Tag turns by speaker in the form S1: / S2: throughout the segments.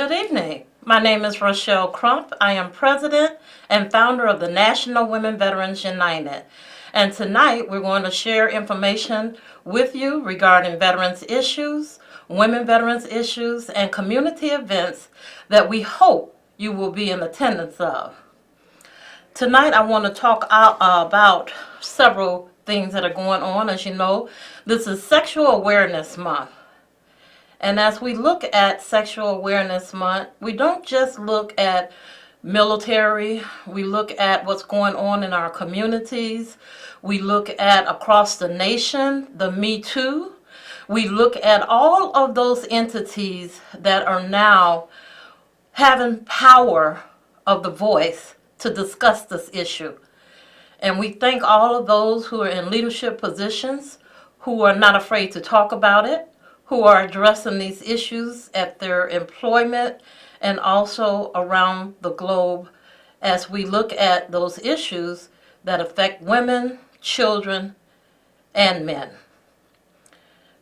S1: Good evening. My name is Rochelle Crump. I am president and founder of the National Women Veterans United. And tonight we're going to share information with you regarding veterans issues, women veterans issues, and community events that we hope you will be in attendance of. Tonight I want to talk about several things that are going on. As you know, this is Sexual Awareness Month. And as we look at Sexual Awareness Month, we don't just look at military, we look at what's going on in our communities, we look at across the nation, the Me Too, we look at all of those entities that are now having power of the voice to discuss this issue. And we thank all of those who are in leadership positions, who are not afraid to talk about it, who are addressing these issues at their employment and also around the globe as we look at those issues that affect women, children, and men.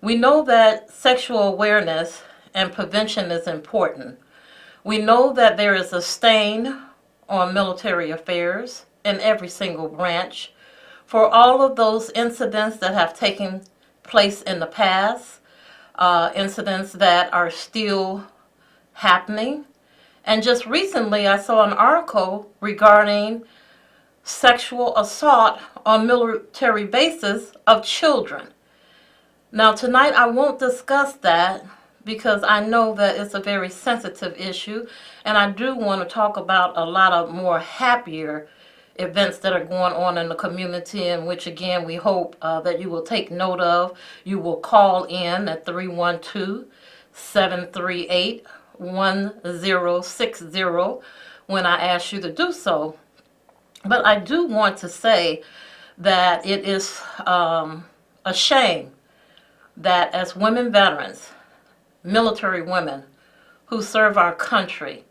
S1: We know that sexual awareness and prevention is important. We know that there is a stain on military affairs in every single branch for all of those incidents that have taken place in the past, incidents that are still happening. And just recently I saw an article regarding sexual assault on military bases of children. Now tonight I won't discuss that because I know that it's a very sensitive issue, and I do want to talk about a lot of more happier events that are going on in the community, in which again we hope that you will take note of. You will call in at 312-738-1060 when I ask you to do so. But I do want to say that it is a shame that as women veterans, military women who serve our country,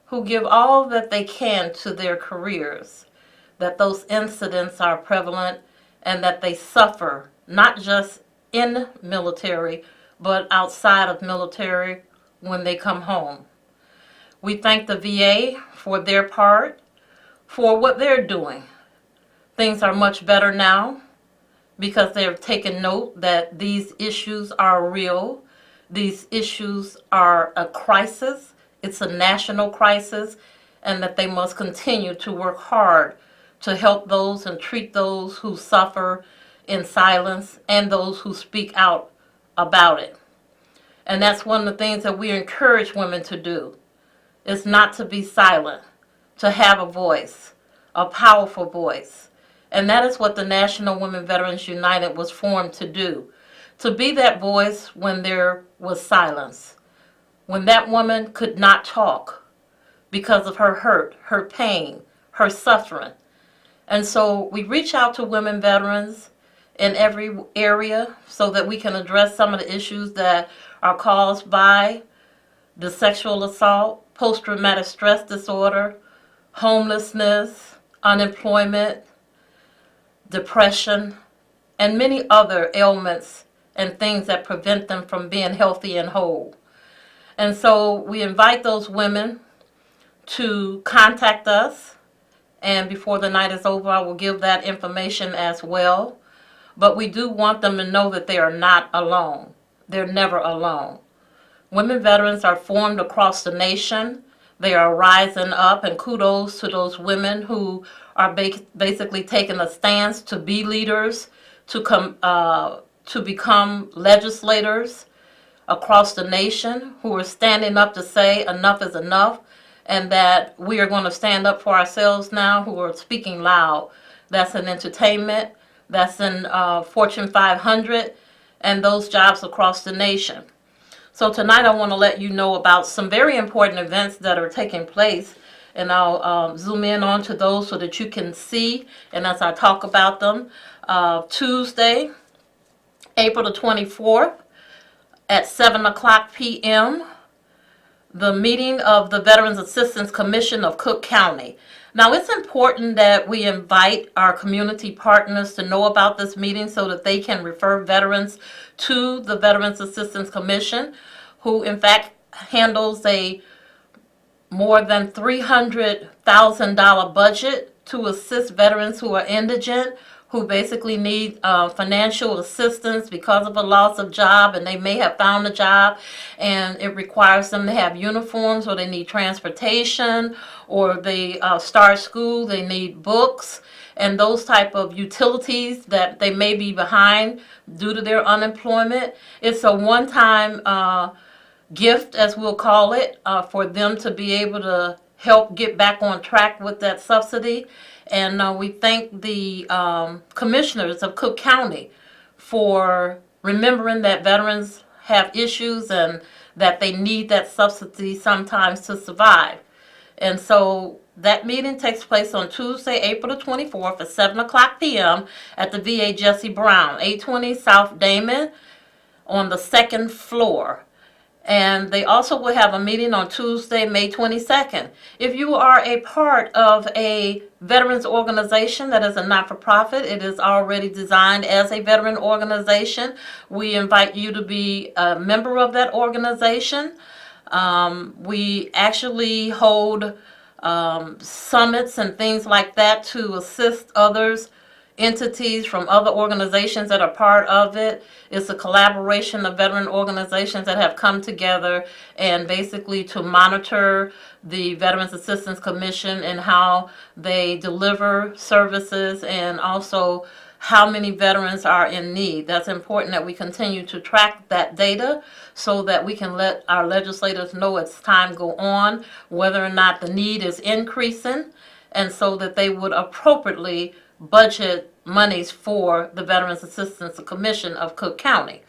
S1: who give all that they can to their careers, that those incidents are prevalent and that they suffer, not just in military, but outside of military when they come home. We thank the VA for their part, for what they're doing. Things are much better now because they've taken note that these issues are real. These issues are a crisis. It's a national crisis, and that they must continue to work hard to help those and treat those who suffer in silence and those who speak out about it. And that's one of the things that we encourage women to do, is not to be silent, to have a voice, a powerful voice. And that is what the National Women Veterans United was formed to do, to be that voice when there was silence, when that woman could not talk because of her hurt, her pain, her suffering. And so we reach out to women veterans in every area so that we can address some of the issues that are caused by the sexual assault, post-traumatic stress disorder, homelessness, unemployment, depression, and many other ailments and things that prevent them from being healthy and whole. And so we invite those women to contact us. And before the night is over, I will give that information as well. But we do want them to know that they are not alone. They're never alone. Women veterans are formed across the nation. They are rising up, and kudos to those women who are basically taking a stance to be leaders, to become legislators across the nation, who are standing up to say enough is enough, and that we are going to stand up for ourselves now, who are speaking loud. That's in entertainment, that's in Fortune 500, and those jobs across the nation. So tonight I want to let you know about some very important events that are taking place, and I'll zoom in onto those so that you can see, and as I talk about them, Tuesday, April the 24th at 7 o'clock p.m., the meeting of the Veterans Assistance Commission of Cook County. Now, it's important that we invite our community partners to know about this meeting so that they can refer veterans to the Veterans Assistance Commission, who in fact handles a more than $300,000 budget to assist veterans who are indigent, who basically need financial assistance because of a loss of job, and they may have found a job and it requires them to have uniforms, or they need transportation, or they start school, they need books and those type of utilities that they may be behind due to their unemployment. It's a one-time gift, as we'll call it, for them to be able to help get back on track with that subsidy. And we thank the commissioners of Cook County for remembering that veterans have issues and that they need that subsidy sometimes to survive. And so that meeting takes place on Tuesday, April the 24th at 7 o'clock p.m. at the VA Jesse Brown, 820 South Damon on the second floor. And they also will have a meeting on Tuesday, May 22nd. If you are a part of a veterans organization that is a not-for-profit, it is already designed as a veteran organization, we invite you to be a member of that organization. We actually hold summits and things like that to assist others, entities from other organizations that are part of it. It's a collaboration of veteran organizations that have come together and basically to monitor the Veterans Assistance Commission and how they deliver services, and also how many veterans are in need. That's important that we continue to track that data so that we can let our legislators know as time go on whether or not the need is increasing, and so that they would appropriately budget monies for the Veterans Assistance Commission of Cook County.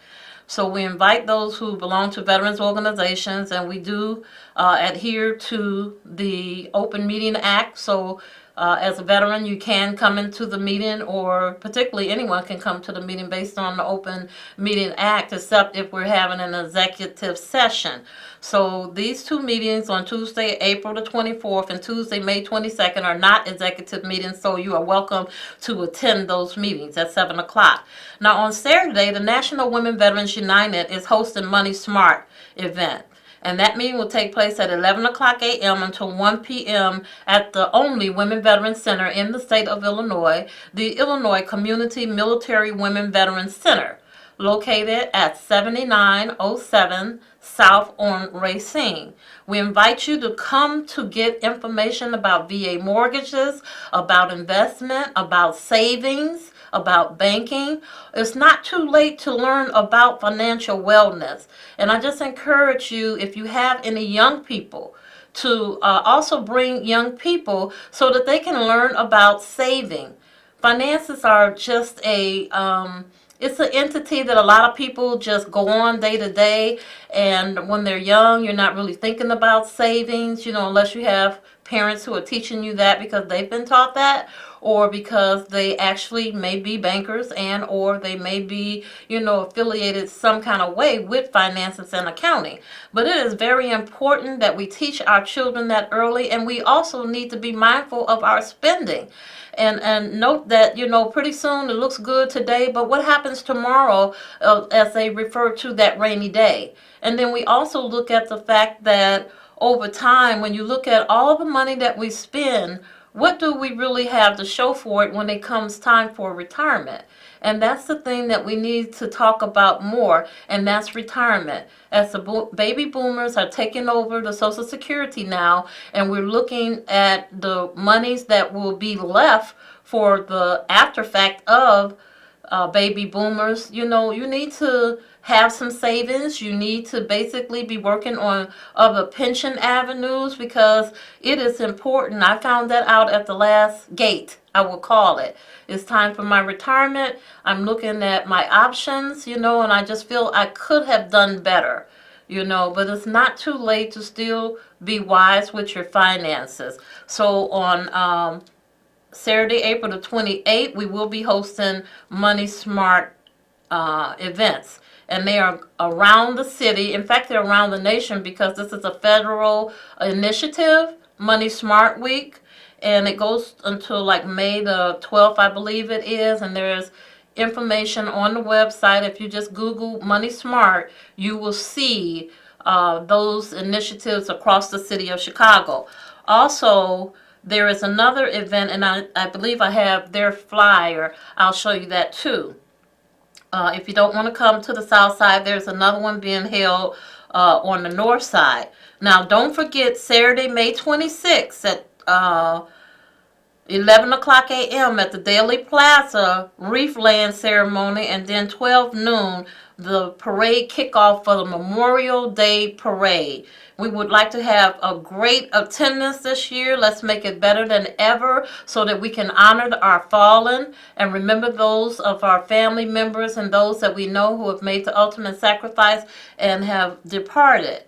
S1: So we invite those who belong to veterans organizations, and we do adhere to the Open Meeting Act. So as a veteran, you can come into the meeting, or particularly anyone can come to the meeting based on the Open Meeting Act, except if we're having an executive session. So these two meetings on Tuesday, April the 24th and Tuesday, May 22nd are not executive meetings, so you are welcome to attend those meetings at 7 o'clock. Now on Saturday, the National Women Veterans United is hosting Money Smart event. And that meeting will take place at 11 o'clock a.m. until 1 p.m. at the only Women Veterans Center in the state of Illinois, the Illinois Community Military Women Veterans Center, located at 7907 South on Racine. We invite you to come to get information about VA mortgages, about investment, about savings, about banking. It's not too late to learn about financial wellness. And I just encourage you, if you have any young people, to also bring young people so that they can learn about saving. Finances are just it's an entity that a lot of people just go on day to day, and when they're young, you're not really thinking about savings, unless you have parents who are teaching you that because they've been taught that, or because they actually may be bankers, and or they may be, affiliated some kind of way with finances and accounting. But it is very important that we teach our children that early, and we also need to be mindful of our spending. And note that, pretty soon it looks good today, but what happens tomorrow, as they refer to that rainy day? And then we also look at the fact that over time, when you look at all the money that we spend, what do we really have to show for it when it comes time for retirement? And that's the thing that we need to talk about more, and that's retirement. As the baby boomers are taking over the Social Security now, and we're looking at the monies that will be left for the after fact of baby boomers, you need to have some savings. You need to basically be working on other pension avenues, because it is important. I found that out at the last gate, I will call it. It's time for my retirement. I'm looking at my options, and I just feel I could have done better, but it's not too late to still be wise with your finances. So on Saturday, April the 28th, we will be hosting Money Smart events. And they are around the city. In fact, they're around the nation, because this is a federal initiative, Money Smart Week. And it goes until like May the 12th, I believe it is. And there's information on the website. If you just Google Money Smart, you will see those initiatives across the city of Chicago. Also, there is another event, and I believe I have their flyer. I'll show you that too. If you don't want to come to the south side, there's another one being held on the north side. Now, don't forget Saturday, May 26th at 11 o'clock a.m. at the Daily Plaza wreath laying ceremony, and then 12 noon, the parade kickoff for the Memorial Day Parade. We would like to have a great attendance this year. Let's make it better than ever so that we can honor our fallen and remember those of our family members and those that we know who have made the ultimate sacrifice and have departed.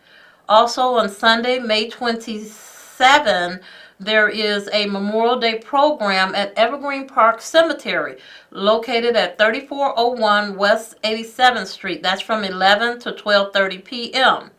S1: Also on Sunday, May 27, there is a Memorial Day program at Evergreen Park Cemetery, located at 3401 West 87th Street. That's from 11 to 12:30 p.m.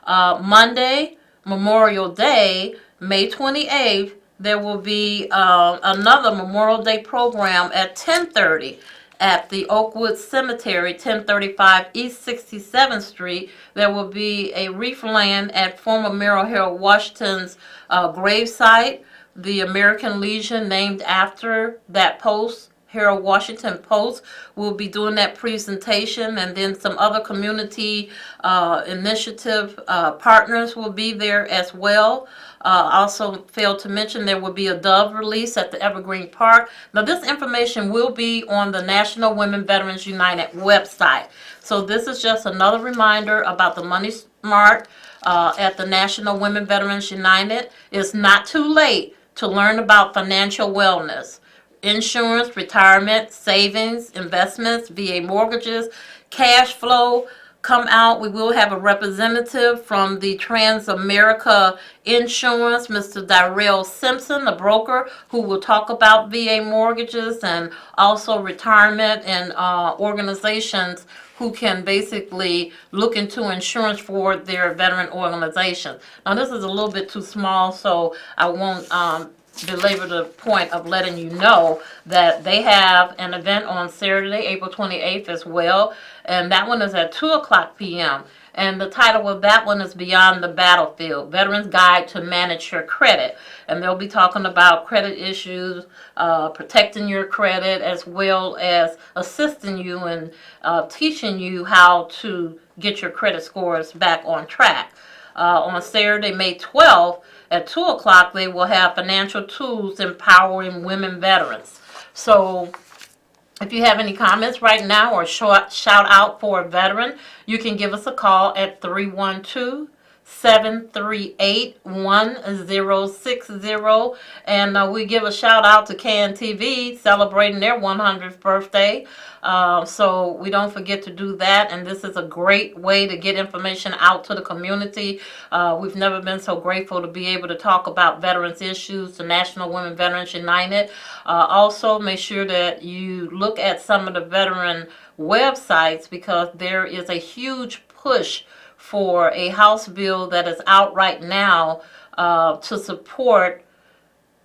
S1: Monday, Memorial Day, May 28th, there will be another Memorial Day program at 10:30 at the Oakwood Cemetery, 1035 East 67th Street. There will be a wreath laying at former Mayor Harold Washington's gravesite, the American Legion, named after that post. Harold Washington Post will be doing that presentation, and then some other community initiative partners will be there as well. Also failed to mention there will be a dove release at the Evergreen Park. Now this information will be on the National Women Veterans United website. So this is just another reminder about the Money Smart at the National Women Veterans United. It's not too late to learn about financial wellness. Insurance, retirement, savings, investments, VA mortgages, cash flow. Come out. We will have a representative from the Transamerica Insurance, Mr. Darrell Simpson, a broker, who will talk about VA mortgages and also retirement and organizations who can basically look into insurance for their veteran organizations. Now, this is a little bit too small, so I won't belabor the point of letting you know that they have an event on Saturday, April 28th as well, and that one is at 2 o'clock p.m. And the title of that one is Beyond the Battlefield, Veterans Guide to Manage Your Credit. And they'll be talking about credit issues, protecting your credit, as well as assisting you and teaching you how to get your credit scores back on track. On Saturday, May 12th, at 2 o'clock, they will have financial tools empowering women veterans. So if you have any comments right now or shout out for a veteran, you can give us a call at 312-738-1060. And we give a shout out to KNTV celebrating their 100th birthday. So we don't forget to do that, and this is a great way to get information out to the community. We've never been so grateful to be able to talk about veterans issues, the National Women Veterans United. Also, make sure that you look at some of the veteran websites, because there is a huge push for a House bill that is out right now to support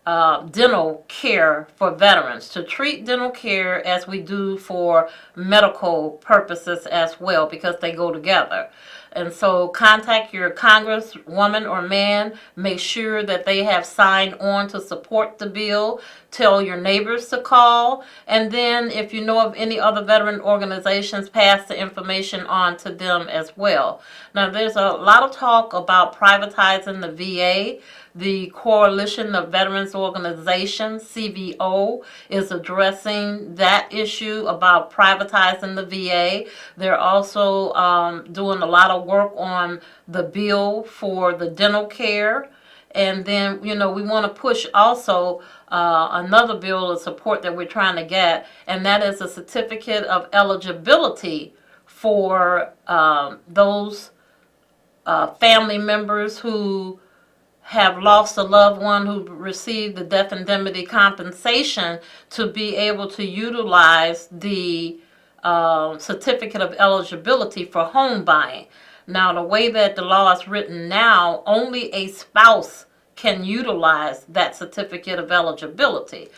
S1: dental care for veterans, to treat dental care as we do for medical purposes as well, because they go together. And so contact your congresswoman or man. Make sure that they have signed on to support the bill. Tell your neighbors to call. And then if you know of any other veteran organizations, pass the information on to them as well. Now, there's a lot of talk about privatizing the VA. The Coalition of Veterans Organizations, CVO, is addressing that issue about privatizing the VA. They're also doing a lot of work on the bill for the dental care. And then, we want to push also another bill of support that we're trying to get, and that is a certificate of eligibility for those family members who have lost a loved one who received the death indemnity compensation, to be able to utilize the certificate of eligibility for home buying. Now, the way that the law is written now, only a spouse can utilize that certificate of eligibility.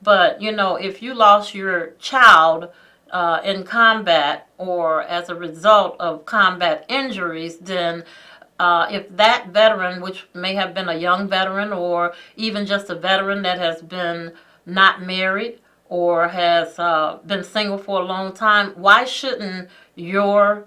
S1: But, if you lost your child in combat or as a result of combat injuries, then if that veteran, which may have been a young veteran or even just a veteran that has been not married or has been single for a long time, why shouldn't your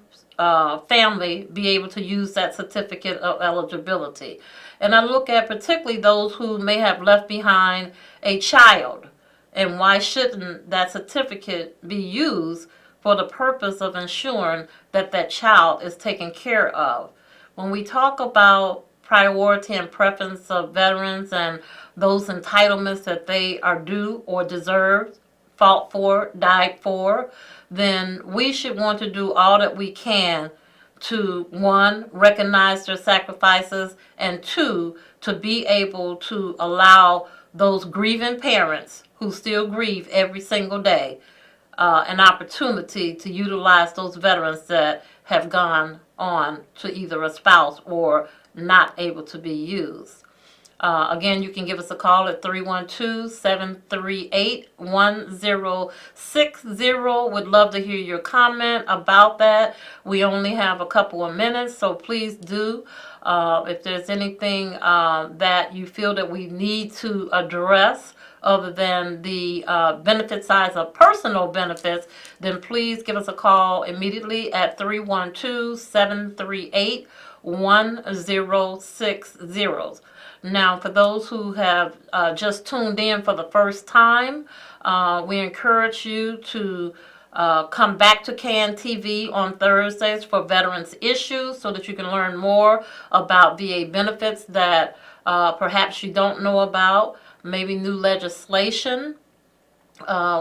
S1: family be able to use that certificate of eligibility? And I look at particularly those who may have left behind a child. And why shouldn't that certificate be used for the purpose of ensuring that that child is taken care of? When we talk about priority and preference of veterans and those entitlements that they are due or deserve, fought for, died for, then we should want to do all that we can to, one, recognize their sacrifices, and two, to be able to allow those grieving parents who still grieve every single day an opportunity to utilize those veterans that have gone on to either a spouse or not able to be used. Again, you can give us a call at 312-738-1060. Would love to hear your comment about that. We only have a couple of minutes, so please do. If there's anything that you feel that we need to address other than the benefit sides of personal benefits, then please give us a call immediately at 312-738-1060. Now, for those who have just tuned in for the first time, we encourage you to come back to CAN TV on Thursdays for Veterans Issues so that you can learn more about VA benefits that perhaps you don't know about, maybe new legislation.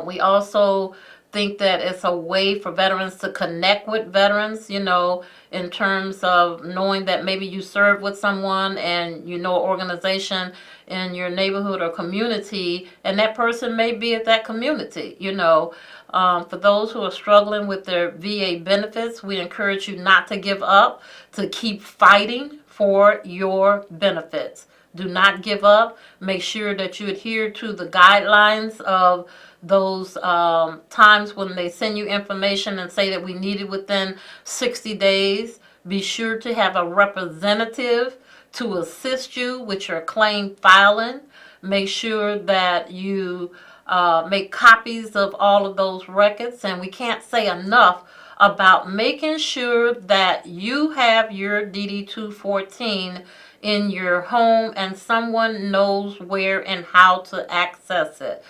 S1: We also think that it's a way for veterans to connect with veterans, you know, in terms of knowing that maybe you serve with someone and you know an organization in your neighborhood or community, and that person may be at that community, you know. For those who are struggling with their VA benefits, we encourage you not to give up, to keep fighting for your benefits. Do not give up. Make sure that you adhere to the guidelines of those times when they send you information and say that we need it within 60 days. Be sure to have a representative to assist you with your claim filing. Make sure that you make copies of all of those records. And we can't say enough about making sure that you have your DD-214 in your home and someone knows where and how to access it.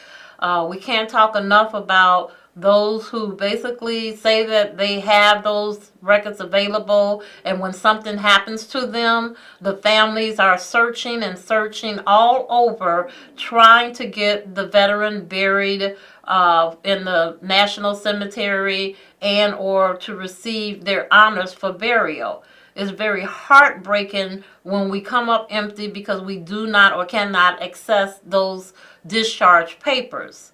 S1: We can't talk enough about those who basically say that they have those records available, and when something happens to them, the families are searching and searching all over trying to get the veteran buried in the National Cemetery and or to receive their honors for burial. It's very heartbreaking when we come up empty because we do not or cannot access those discharge papers.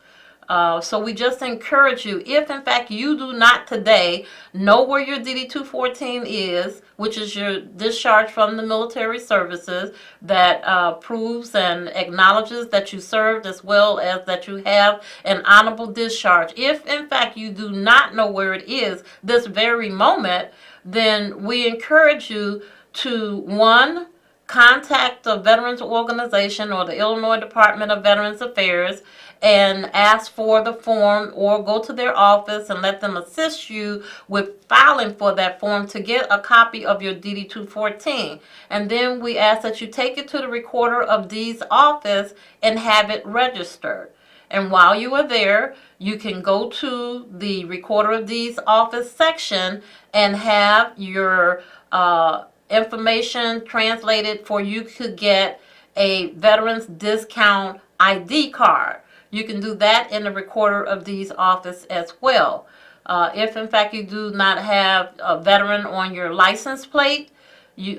S1: So we just encourage you, if in fact you do not today know where your DD-214 is, which is your discharge from the military services that proves and acknowledges that you served as well as that you have an honorable discharge. If in fact you do not know where it is this very moment, then we encourage you to, one, contact the Veterans Organization or the Illinois Department of Veterans Affairs and ask for the form, or go to their office and let them assist you with filing for that form to get a copy of your DD-214. And then we ask that you take it to the Recorder of Deeds office and have it registered. And while you are there, you can go to the Recorder of Deeds office section and have your information translated for you to get a Veterans Discount ID card. You can do that in the Recorder of Deeds office as well. If in fact you do not have a veteran on your license plate,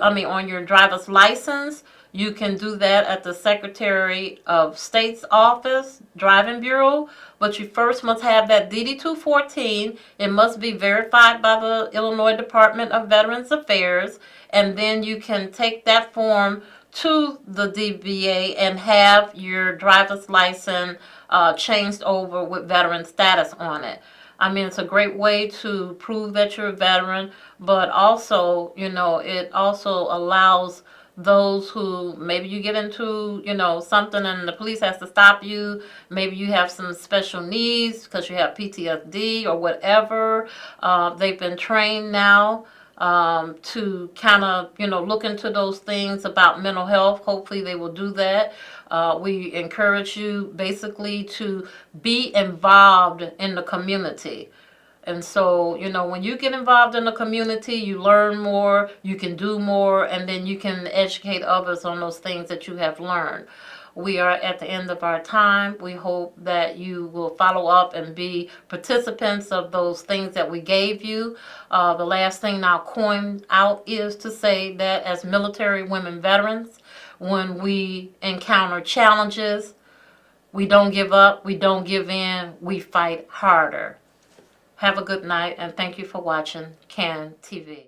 S1: on your driver's license, you can do that at the Secretary of State's office, Driving Bureau, but you first must have that DD-214. It must be verified by the Illinois Department of Veterans Affairs, and then you can take that form to the DVA and have your driver's license changed over with veteran status on it. I mean, it's a great way to prove that you're a veteran, but also, it also allows those who maybe you get into, something and the police has to stop you. Maybe you have some special needs because you have PTSD or whatever. They've been trained now to kind of, look into those things about mental health. Hopefully they will do that. We encourage you basically to be involved in the community. And so, when you get involved in the community, you learn more, you can do more, and then you can educate others on those things that you have learned. We are at the end of our time. We hope that you will follow up and be participants of those things that we gave you. The last thing I'll coin out is to say that as military women veterans, when we encounter challenges, we don't give up, we don't give in, we fight harder. Have a good night, and thank you for watching CAN TV.